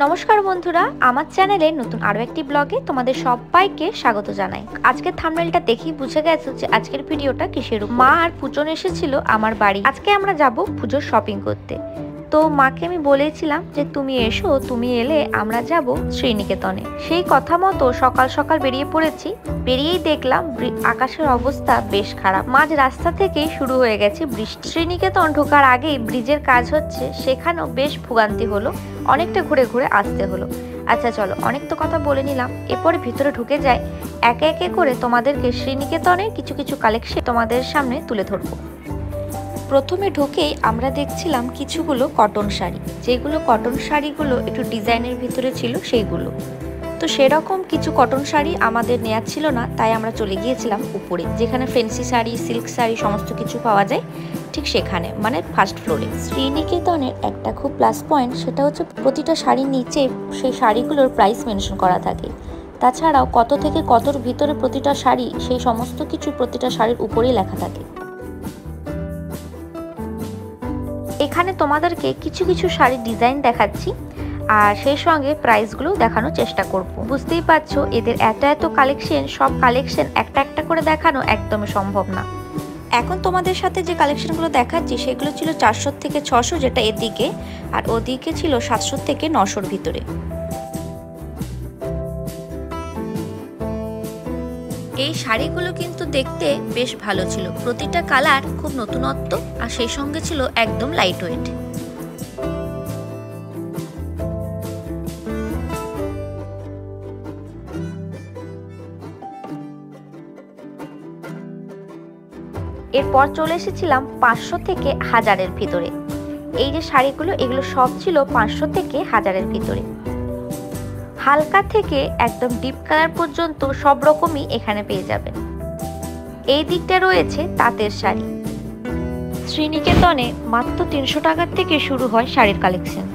নমস্কার বন্ধুরা, আমার চ্যানেলে নতুন আরো একটি ব্লগে তোমাদের সবাইকে স্বাগত জানাই। আজকের থাম্বনেলটা দেখেই বুঝে গেছো যে আজকের ভিডিওটা কিসের উপর। মা আর পূজন এসেছিল আমার বাড়ি। আজকে আমরা যাব পুজোর শপিং করতে। তো মাকে আমি বলেছিলাম যে তুমি এসো, তুমি এলে আমরা যাব শ্রীনিকেতনে। সেই কথা মতো সকাল সকাল বেরিয়ে পড়েছি। বেরিয়েই দেখলাম আকাশের অবস্থা বেশ খারাপ। মাঝ রাস্তা থেকেই শুরু হয়ে গেছে বৃষ্টি। শ্রীনিকেতন ঢোকার আগেই ব্রিজের কাজ হচ্ছে, সেখানেও বেশ ভোগান্তি হলো, অনেকটা ঘুরে ঘুরে আসতে হলো। আচ্ছা চলো, অনেক তো কথা বলে নিলাম, এরপরে ভিতরে ঢুকে যাই। একে একে করে তোমাদেরকে শ্রীনিকেতনের কিছু কিছু কালেকশন তোমাদের সামনে তুলে ধরবো। প্রথমে ঢুকেই আমরা দেখছিলাম কিছুগুলো কটন শাড়ি, যেগুলো কটন শাড়িগুলো একটু ডিজাইনের ভিতরে ছিল সেইগুলো। তো সেরকম কিছু কটন শাড়ি আমাদের নেওয়ার ছিল না, তাই আমরা চলে গিয়েছিলাম উপরে, যেখানে ফ্যান্সি শাড়ি, সিল্ক শাড়ি সমস্ত কিছু পাওয়া যায়, ঠিক সেখানে, মানে ফার্স্ট ফ্লোরে। শ্রীনিকেতনের একটা খুব প্লাস পয়েন্ট, সেটা হচ্ছে প্রতিটা শাড়ির নিচে সেই শাড়িগুলোর প্রাইস মেনশন করা থাকে। তাছাড়াও কত থেকে কতর ভিতরে প্রতিটা শাড়ি, সেই সমস্ত কিছু প্রতিটা শাড়ির উপরেই লেখা থাকে। এখানে তোমাদেরকে কিছু কিছু শাড়ির ডিজাইন দেখাচ্ছি, আর সেই সঙ্গে প্রাইসগুলো দেখানোর চেষ্টা করব। বুঝতেই পারছো এদের এত এত কালেকশন, সব কালেকশন একটা একটা করে দেখানো একদমই সম্ভব না। এখন তোমাদের সাথে যে কালেকশনগুলো দেখাচ্ছি সেগুলো ছিল 400 থেকে 600, যেটা এদিকে, আর ওদিকে ছিল 700 থেকে 900-র ভিতরে। এই শাড়িগুলো কিন্তু দেখতে বেশ ভালো ছিল, প্রতিটা কালার খুব নতুনত্ব, আর সেই সঙ্গে ছিল একদম লাইট ওয়েট। এরপর চলে এসেছিলাম 500 থেকে 1000-এর ভিতরে। এই যে শাড়িগুলো, এগুলো সব ছিল 500 থেকে 1000-এর ভিতরে। হালকা থেকে একদম ডিপ কালার পর্যন্ত সব রকমই এখানে পেয়ে যাবেন। এই দিকটা রয়েছে তাঁতের শাড়ি। শ্রীনিকেতনে মাত্র 300 টাকার থেকে শুরু হয় শাড়ির কালেকশন।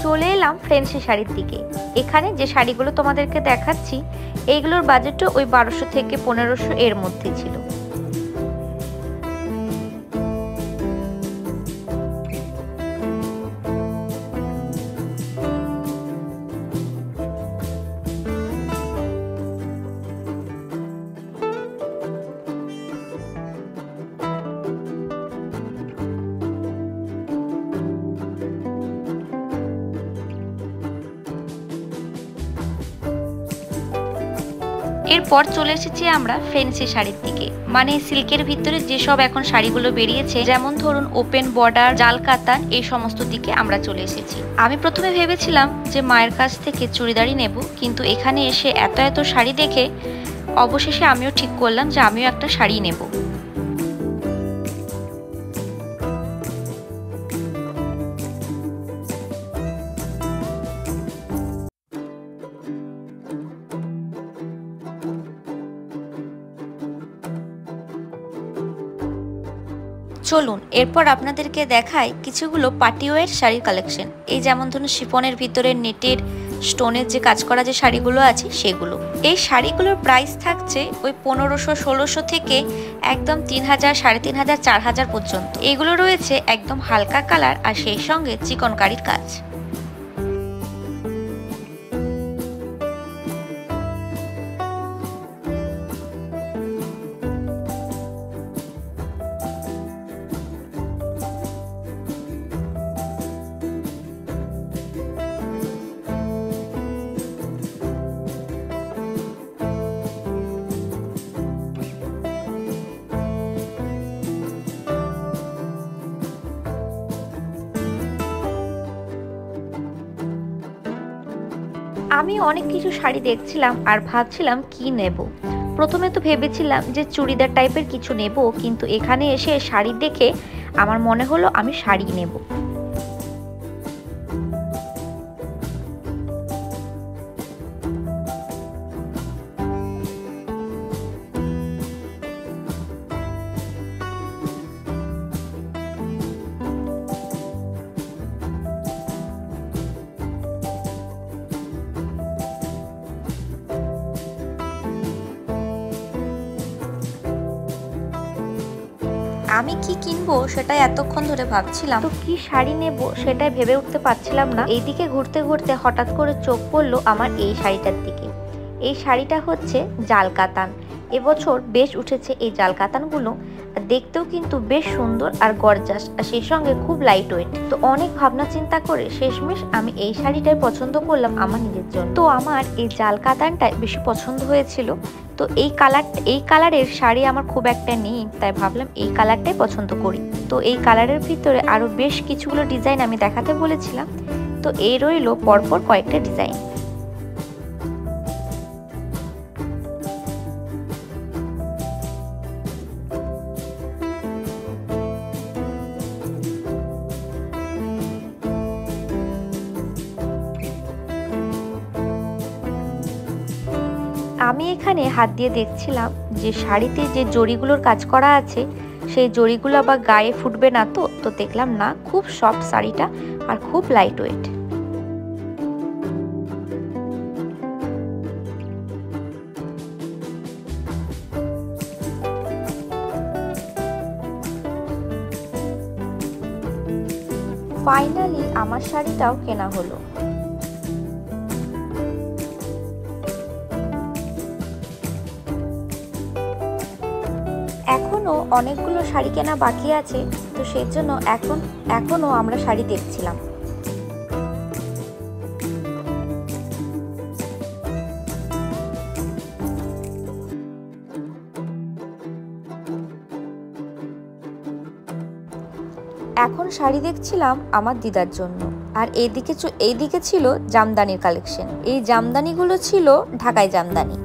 চলে এলাম ফ্যান্সি শাড়ির দিকে। এখানে যে শাড়িগুলো তোমাদেরকে দেখাচ্ছি, এইগুলোর বাজেটও ওই 1200 থেকে 1500 এর মধ্যে ছিল। এরপর চলে এসেছি আমরা ফ্যান্সি শাড়ির দিকে, মানে সিল্কের ভিতরে যেসব এখন শাড়িগুলো বেরিয়েছে, যেমন ধরুন ওপেন বর্ডার, জাল কাতান, এই সমস্ত দিকে আমরা চলে এসেছি। আমি প্রথমে ভেবেছিলাম যে মায়ের কাছ থেকে চুড়িদারই নেব, কিন্তু এখানে এসে এত এত শাড়ি দেখে অবশেষে আমিও ঠিক করলাম যে আমিও একটা শাড়ি নেব। চলুন এরপর আপনাদেরকে দেখাই কিছুগুলো পার্টিওয়ার শাড়ির কালেকশন। এই যেমন ধরুন শিফনের ভিতরে নেটের স্টোনের যে কাজ করা যে শাড়িগুলো আছে সেগুলো। এই শাড়িগুলোর প্রাইস থাকছে ওই 1500-1600 থেকে একদম 3000, 3500, 4000 পর্যন্ত। এগুলো রয়েছে একদম হালকা কালার, আর সেই সঙ্গে চিকনকারির কাজ। আমি অনেক কিছু শাড়ি দেখছিলাম আর ভাবছিলাম কি নেব। প্রথমে তো ভেবেছিলাম যে চুড়িদার টাইপের কিছু নেব, কিন্তু এখানে এসে শাড়ি দেখে আমার মনে হলো আমি শাড়ি নেব। আমি কি কিনবো সেটাই এতক্ষণ ধরে ভাবছিলাম, তো কি শাড়ি নেব সেটাই ভেবে উঠতে পারছিলাম না। এইদিকে ঘুরতে ঘুরতে হঠাৎ করে চোখ পড়লো আমার এই শাড়িটার দিকে। এই শাড়িটা হচ্ছে জাল কাতান। এবছর বেশ উঠেছে এই জাল কাতানগুলো, দেখতেও কিন্তু বেশ সুন্দর আর গর্জাস, আর সেই সঙ্গে খুব লাইট ওয়েট। তো অনেক ভাবনা চিন্তা করে শেষমেশ আমি এই শাড়িটাই পছন্দ করলাম আমার নিজের জন্য। তো আমার এই জাল কাতানটাই বেশি পছন্দ হয়েছিল। তো এই কালারের শাড়ি আমার খুব একটা নেই, তাই ভাবলাম এই কালারটাই পছন্দ করি। তো এই কালারের ভিতরে আরো বেশ কিছুগুলো ডিজাইন আমি দেখাতে বলেছিলাম, তো এই রইলো পরপর কয়েকটা ডিজাইন। আমি এখানে হাত দিয়ে দেখছিলাম যে শাড়িতে যে জরিগুলোর কাজ করা আছে সেই জরিগুলো আবার গায়ে ফুটবে না। তো দেখলাম না, খুব সফট শাড়িটা আর খুব লাইট ওয়েট। ফাইনালি আমার শাড়িটাও কেনা হলো। এখনো অনেকগুলো শাড়ি কেনা বাকি আছে, তো সেই জন্য এখনো আমরা শাড়ি দেখছিলাম। এখন শাড়ি দেখছিলাম আমার দিদার জন্য। আর এইদিকে ছিল জামদানির কালেকশন। এই জামদানিগুলো ছিল ঢাকাই জামদানি।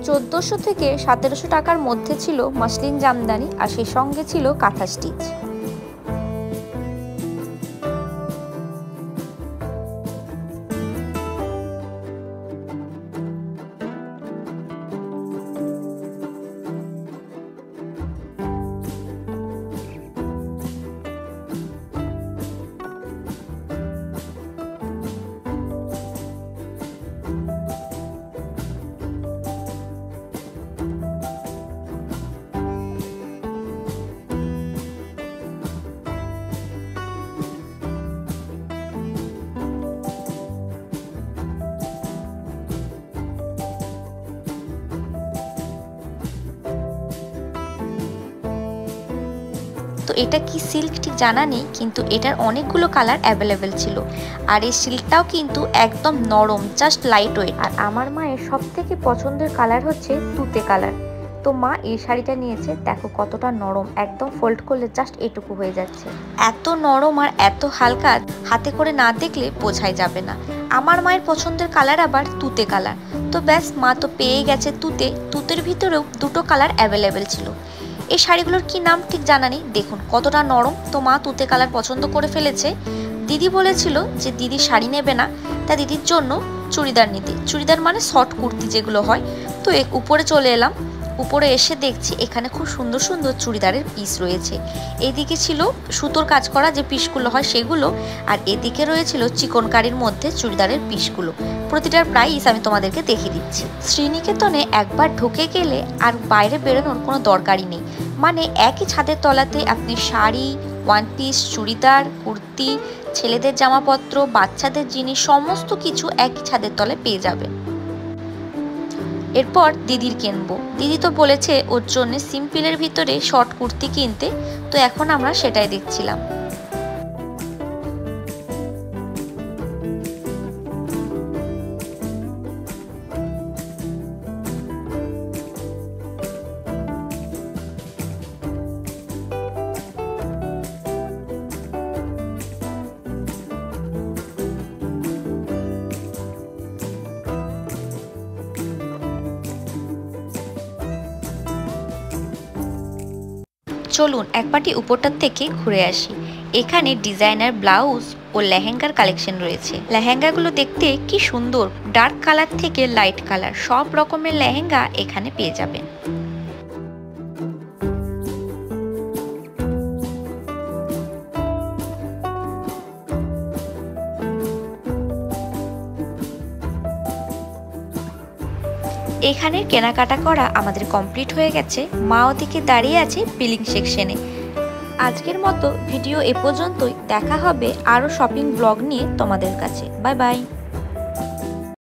চোদ্দোশো থেকে 1700 টাকার মধ্যে ছিল মসলিন জামদানি, আর সেই সঙ্গে ছিল কাঁথা স্টিচ। তো এটা কি সিল্ক ঠিক জানা নেই, কিন্তু এটার অনেকগুলো কালার অ্যাভেলেবেল ছিল। আর এই সিল্কটাও কিন্তু একদম নরম, জাস্ট লাইট ওয়েট। আর আমার মায়ের সব থেকে পছন্দের কালার হচ্ছে তুতে কালার। তো মা এই শাড়িটা নিয়েছে, দেখো কতটা নরম, একদম ফোল্ড করলে জাস্ট এটুকু হয়ে যাচ্ছে। এত নরম আর এত হালকা, হাতে করে না দেখলে বোঝাই যাবে না। আমার মায়ের পছন্দের কালার আবার তুতে কালার। তো ব্যাস, মা তো পেয়ে গেছে তুতের ভিতরেও দুটো কালার অ্যাভেলেবেল ছিল। এই শাড়িগুলোর কি নাম ঠিক জানা নেই, দেখুন কতটা নরম। তো মা তুতে কালার পছন্দ করে ফেলেছে। দিদি বলেছিল যে দিদি শাড়ি নেবে না, তা দিদির জন্য চুড়িদার নিতে। চুড়িদার মানে শর্ট কুর্তি যেগুলো হয়। তো উপরে চলে এলাম। উপরে এসে দেখছি এখানে খুব সুন্দর সুন্দর চুড়িদারের পিস রয়েছে। এদিকে ছিল সুতোর কাজ করা যে পিসগুলো হয় সেগুলো, আর এদিকে রয়েছিল চিকনকারির মধ্যে চুড়িদারের পিসগুলো। প্রতিটার প্রাইস আমি তোমাদেরকে দেখিয়ে দিচ্ছি। শ্রীনিকেতনে একবার ঢুকে গেলে আর বাইরে বেরোনোর কোনো দরকারই নেই। মানে একই ছাদের তলাতে আপনি শাড়ি, ওয়ান পিস, চুড়িদার, কুর্তি, ছেলেদের জামাপত্র, বাচ্চাদের জিনিস সমস্ত কিছু একই ছাদের তলায় পেয়ে যাবেন। এরপর দিদির কিনবো। দিদি তো বলেছে ওর জন্য সিম্পলের ভিতরে শর্ট কুর্তি কিনতে, তো এখন আমরা সেটাই দেখছিলাম। চলুন একবারটি উপরটার থেকে ঘুরে আসি। এখানে ডিজাইনার ব্লাউজ ও লেহেঙ্গার কালেকশন রয়েছে। লেহেঙ্গাগুলো দেখতে কি সুন্দর, ডার্ক কালার থেকে লাইট কালার সব রকমের লেহেঙ্গা এখানে পেয়ে যাবেন। এখানে কেনাকাটা করা আমাদের কমপ্লিট হয়ে গেছে। মা ওদিকে দাঁড়িয়ে আছে বিলিং সেকশনে। আজকের মতো ভিডিও এ পর্যন্তই। দেখা হবে আরও শপিং ব্লগ নিয়ে তোমাদের কাছে। Bye bye.